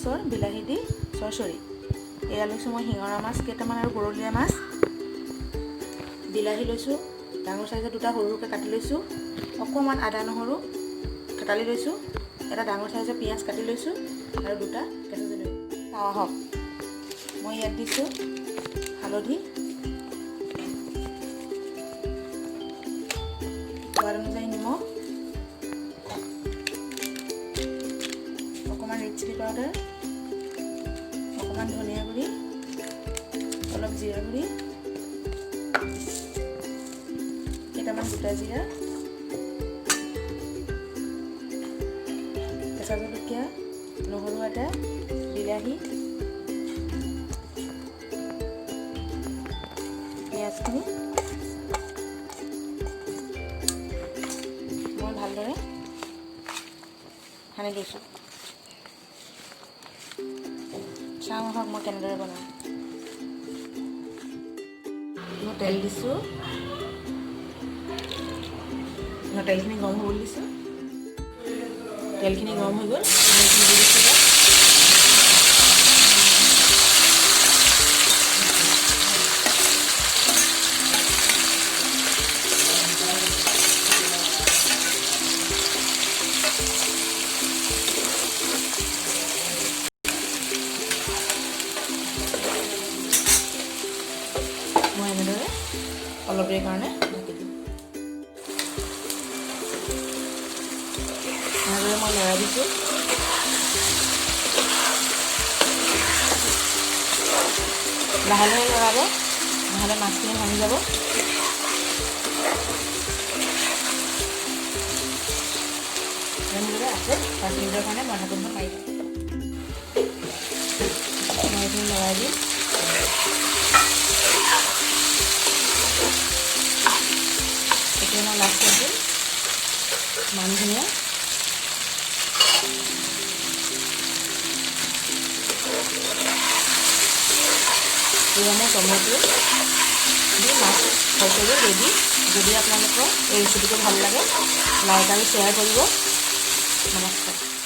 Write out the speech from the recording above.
মাছৰ বিলাহী দি চৰচৰি। এয়া লৈছোঁ মই শিঙৰা মাছ কেইটামান আৰু বৰলীয়া মাছ। বিলাহী লৈছোঁ, ডাঙৰ চাইজৰ দুটা সৰু সৰুকৈ কাটি লৈছোঁ। অকণমান আদা নহৰু থেতালি লৈছোঁ। এটা ডাঙৰ চাইজৰ পিঁয়াজ কাটি লৈছোঁ আৰু দুটা কেঁচা জলকীয়া। আহক, মই ইয়াত দিছোঁ হালধি, সোৱাদ অনুযায়ী নিমখ, অকণমান ৰেড চিলি পাউডাৰ, অকণমান ধনিয়া গুড়ি, অলপ জিৰা গুড়ি, কেইটামান গোটা জিৰা, কেঁচা জলকীয়া, নহৰু, আদা, বিলাহী, পিঁয়াজখিনি মই ভালদৰে সানি লৈছোঁ। চাওঁ আহক মই কেনেদৰে বনাওঁ। মই তেল দিছোঁ, মই তেলখিনি গৰম হ'বলৈ দিছোঁ। তেলখিনি গৰম হৈ গ'ল, এইখিনি দি দিছোঁ। মই এনেদৰে অলপ দেৰিৰ কাৰণে ঢাকি দিম। এনেদৰে মই লৰাই দিছোঁ। লাহে লাহে লৰাব, নহ'লে মাছখিনি ভাঙি যাব। এনেদৰে আছে 5 মিনিটৰ কাৰণে মই ঢাকোনখন মাৰি দিম। মই এইখিনি লৰাই দিম। এতিয়া মই লাষ্টত দিম মান ধনিয়া, এতিয়া মই টমেটো দি মাছ চৰচৰি ৰেডি। যদি আপোনালোকৰ এই ৰেচিপিটো ভাল লাগে, লাইক আৰু শ্বেয়াৰ কৰিব। নমস্কাৰ।